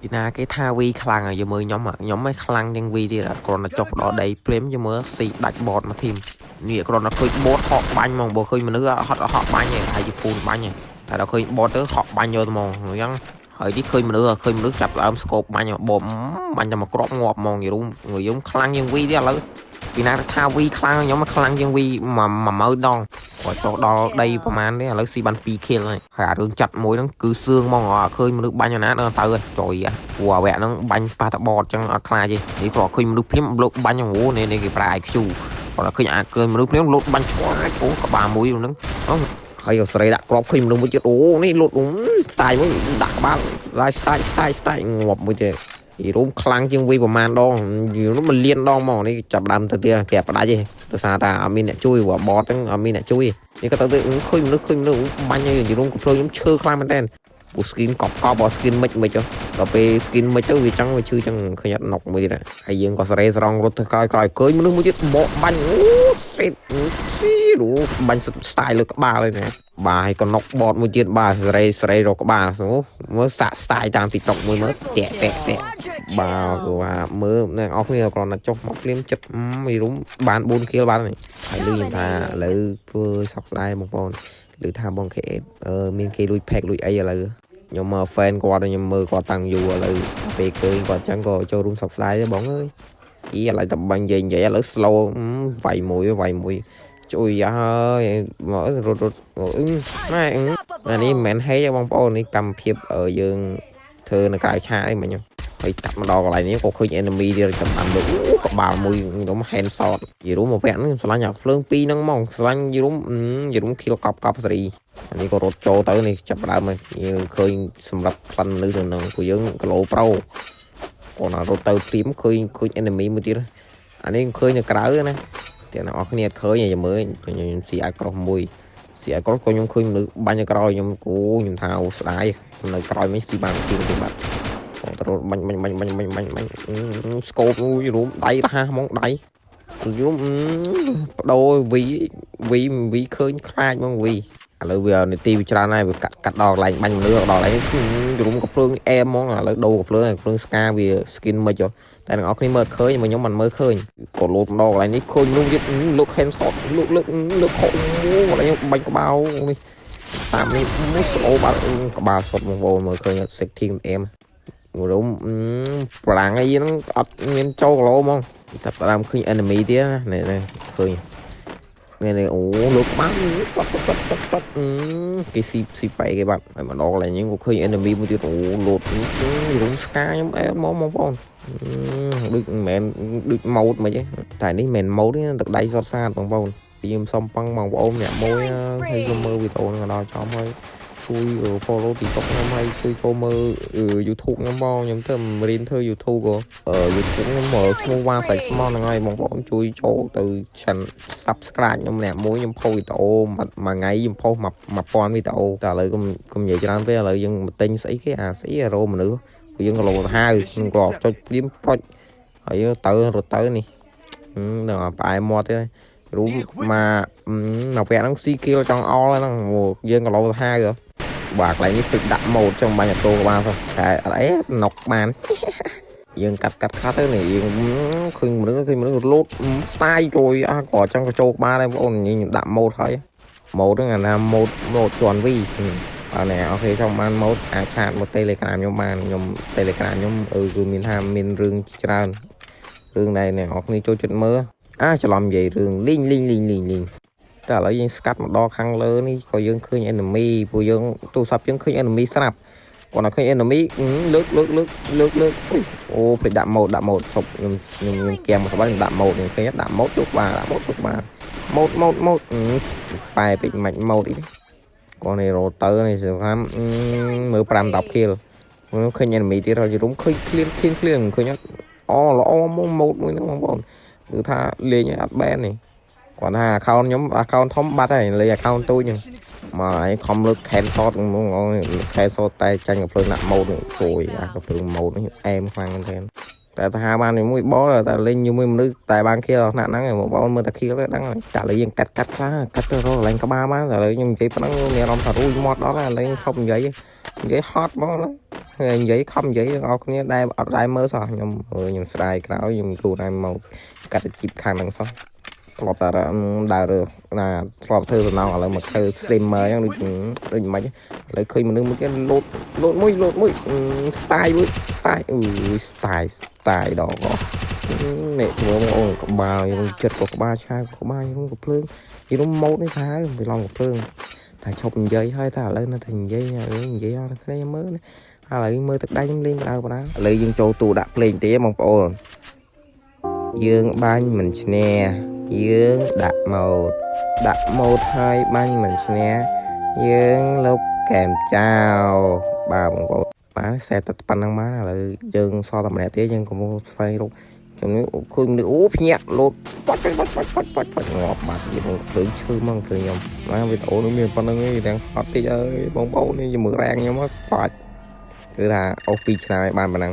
ពីណាគេថាវីខ្លាំងហើយមើលខ្ញុំមិនខ្លាំងជាងវីទៀតគ្រាន់តែចុះដល់ដីព្រាមយើងមើលស៊ីដាច់បតមកធីមនេះគ្រាន់តែឃើញបតហក់បាញ់ហ្មងបើឃើញមនុស្សហត់ហក់បាញ់ឯងហើយជាពូនបាញ់ឯងតែដល់ឃើញបតទៅហក់បាញ់យកហ្មងអញ្ចឹងហើយនេះឃើញមនុស្សចាប់ដើមស្គប់បាញ់បមបាញ់តែមកគ្រាប់ងាប់ហ្មងយំខ្លាំងជាងវីទៀតឥឡូវពីណាថាវីខ្លាំងខ្ញុំខ្លាំងជាងវី10000ដងគាត់ចុះដល់ដីប្រហែលនេះឥឡូវស៊ីបាន2 kill ហើយអារឿងចាត់មួយហ្នឹងគឺសឿងហ្មងឃើញមនុស្សបាញ់អាណាទៅចុយព្រោះអាវៈហ្នឹងបាញ់ប៉ះតបតចឹងអត់ខ្លាចទេនេះគ្រាន់ឃើញមនុស្សព្រាមលោកបាញ់អូនេះគេប្រើ IQ គាត់ឃើញឃើញមនុស្សព្រាមលោកបាញ់ឆ្ងាយអូក្បាលមួយហ្នឹងហើយស្រីដាក់ក្របឃើញមនុស្សមួយទៀតអូនេះលូតស្ទាយមួយដាក់ក្បាលស្ទាយងាប់មួយទៀតរួមខ្លាំងជាងវីប្រហែលដងនោះមិនលៀនដងមកនេះចាប់ដើមទៅទៀតគេផ្ដាច់ទេដោយសារតែអត់មានអ្នកជួយបតហ្នឹងអត់មានអ្នកជួយនេះក៏ទៅឃើញមនុស្សបាញ់ឲ្យរួមកំភ្លើងខ្ញុំឈើខ្លាំងមែនតើពូ skin កប់បើ skin មិនដល់ពេល skin មិនទៅវាចង់វាឈឺចឹងឃើញអត់ណុកមួយទៀតហើយយើងក៏ស្រេស្រង់រត់ទៅក្រោយឃើញមនុស្សមួយទៀតបកបាញ់អូសេតស៊ីរូបាញ់ style លើក្បាលเลยណាបាទហើយក៏ណុកបតមួយទៀតបាទស្រេរកក្បាលមើលសាក់ style តាម TikTok មួយមើលតាក់បាទគឺថាមើលអ្នកនរគ្នាគ្រាន់តែចុះមកភ្លាមចិត្តមីរុំបាន4 kill បានហើយលឺថាឥឡូវធ្វើសោកស្ដាយបងប្អូនឬថាបង KS មានគេលួច pack លួចអីឥឡូវខ្ញុំមក fan គាត់ខ្ញុំមើលគាត់តាំងយូរឥឡូវពេលឃើញគាត់ចឹងក៏ចូលរួមសោកស្ដាយដែរបងអើយឥឡូវតែបាញ់និយាយឥឡូវ slow វាយមួយជួយហើយមករត់ម៉ែអានេះមិនមែនហេបងប្អូននេះកម្មភាពយើងធ្វើនៅក្រៅឆាកអីមិញហើយកាត់មកដល់កន្លែងនេះក៏ឃើញ enemy ទៀតចាំបានលើក្បាលមួយខ្ញុំ hand shot យីរុំមកពាក់ហ្នឹងឆ្លាញ់អាភ្លើង2ហ្នឹងហ្មងឆ្លាញ់យីរុំ kill កប់សេរីអានេះក៏រត់ចូលទៅនេះចាប់ដើមមកយើងឃើញសម្រាប់ផ្លិនមនុស្សទៅនឹងពួកយើងគីឡូប្រូគាត់ណារត់ទៅព្រីមឃើញ enemy មួយទៀតអានេះឃើញនៅក្រៅណាតែអ្នកនរគ្នាឃើញឲ្យមើលខ្ញុំស៊ីអាក្រោះមួយស៊ីអាក្រោះក៏ខ្ញុំឃើញមនុស្សបាញ់ក្រោយខ្ញុំថាអូស្ដាយនៅក្រោយមិនស៊ីបានទីបាត់ទៅរត់បាញ់ស្កូបរួមដៃរហ័សហ្មងដៃរួមបដូរវីឃើញខ្លាចហ្មងវីឥឡូវវានីតិវាច្រើនហើយវាកាត់ដល់កន្លែងបាញ់មនុស្សដល់កន្លែងរួមកំភ្លើងអែមហ្មងឥឡូវដូរកំភ្លើងស្កាវា skin មិនចុះតែអ្នកនរគ្នាមើលឃើញមកខ្ញុំមិនមើលឃើញក៏លោតម្ដងកន្លែងនេះឃើញមនុស្សទៀតលោក hand shot លោកខោមកខ្ញុំបាញ់ក្បាលនេះតាមនេះមួយស្អូបាត់ក្បាលសុតបងប្អូនមើលឃើញ16 m រួមប្រាំងអីហ្នឹងអត់មានចូលគីឡូហ្មងសាប់តាមឃើញ enemy ទៀតណាឃើញនេះអូលោកបានតគេស៊ីបែកគេបាត់ហើយមកដល់កន្លែងនេះក៏ឃើញ enemy មួយទៀតអូលោតរួមស្កាខ្ញុំអែមកបងប្អូនដូចមិនមែនដូចម៉ូតមិនទេតែនេះមិនមែនម៉ូតទេទឹកដៃសតសាតបងប្អូនខ្ញុំសុំប៉ឹងបងប្អូនអ្នកមួយហើយចូលមើលវីដេអូហ្នឹងដល់ចំហើយជួយ follow TikTok ខ្ញុំហើយជួយចូលមើល YouTube ខ្ញុំបងខ្ញុំទៅរៀនធ្វើ YouTube ក៏ YouTube ខ្ញុំមើលឈ្មោះវ៉ាសាច់ស្មោះហ្នឹងហើយបងប្អូនជួយចូលទៅ subscribe ខ្ញុំម្នាក់មួយខ្ញុំផុសវីដេអូមួយថ្ងៃខ្ញុំផុស1000វីដេអូតែឥឡូវកុំនិយាយច្រើនពេកឥឡូវយើងទិញស្អីគេស្អីរោមនុស្សយើងក៏លោទៅហើយខ្ញុំក៏ចុចព្រាមប្រុចហើយទៅរត់ទៅនេះនឹងផ្អែមមាត់ទេរួមមកពេលហ្នឹងស៊ីគីលចង់អល់ហ្នឹងយើងក៏លោទៅហើយបាទកន្លែងនេះពេចដាក់ម៉ូតចឹងបាញ់អូតូក៏បានតែអត់អីណុកបានយើងកាត់ខាត់ទៅនេះយើងឃើញមនុស្សលោតស្ទាយជួយក៏ចឹងក៏ចូលក្បាលដែរបងប្អូនខ្ញុំដាក់ម៉ូតហើយម៉ូតហ្នឹងអាណាម៉ូតជន់វីបាទនេះអូខេចាំបានម៉ូតអាចឆាតមក Telegram ខ្ញុំបានខ្ញុំ Telegram ខ្ញុំគឺមានថាមានរឿងច្រើនរឿងដែរអ្នកនរគ្នាចូលចិត្តមើលច្រឡំនិយាយរឿងលីងតែឥឡូវយើងស្កាត់មកដល់ខាងលើនេះក៏យើងឃើញ enemy ពួកយើងទូរស័ព្ទយើងឃើញ enemy ស្រាប់គាត់ថាឃើញ enemy លើកអូភ្លេចដាក់ម៉ូតឈប់ខ្ញុំគៀមមកស្បាច់ដាក់ម៉ូតខ្ញុំឃើញដាក់ម៉ូតជុកបាទម៉ូតប៉ែពេកមិនម៉ូតអីគាត់នេះរត់ទៅនេះសង្ឃាមមើល5-10 kill ឃើញ enemy ទៀតហើយរុំឃើញ clean ឃើញអូល្អម៉ូតមួយហ្នឹងបងប្អូនគឺថាលេងអត់បែននេះគាត់ថា account ខ្ញុំ account ធំបាត់ហើយលេង account ទូចហ្នឹងមកឯងខំលើក can shot can shot តែចាញ់កំភ្លើងដាក់ម៉ូតនេះជួយកំភ្លើងម៉ូតនេះអែមខ្លាំងមែនទែនតែទៅហាបានមួយបលតែលេងជាមួយមនុស្សតែបាន kill ថ្នាក់ហ្នឹងឯងបងប្អូនមើលតែ kill ទៅដឹងហើយតែលើយើងកាត់ខ្លះកាត់ទៅរកកន្លែងក្បាលបានតែលើខ្ញុំនិយាយប៉ុណ្ណឹងមានអារម្មណ៍ថារួចមាត់ដល់ហើយលេងឈប់និយាយ vậy hot bó lắm vậy không vậy ngọc nha đây ở đây mơ sao nhầm sai cáo nhầm cô này màu cắt chip khang đằng sau lọt đào được là lọt thư nào là một thư streamer đang được mấy lấy khi mà nước cái lột mũi style style đó có nè vừa có ba chật có ba trai có ba không có phương thì nó mốt nó thái vì lòng của phương thầy chụp giấy hơi ta lên nó thành giấy giấy cái mới hay là mơ thực đây lên đâu đó lấy dương châu tù đạp lên tía mong ồn dương ban mình nè dương đặt một hai ban mình nè dương lúc kèm chào bà bằng bộ bán xe tập pan năng má là dương so tầm này tía dương có một phây luôn trongนี้คุณนึกอู้พี่เนี่ยโหลดปัดงอบบัดยี่ผมถึงชื่อมั่งถึงยมมาไปโตนึกมีปันนึงนี่แดงฮอตที่เอ้ยบองนี่ยังมือแรงยังมาฟาดคือถ้าเอาปีชนะบ้านปนัง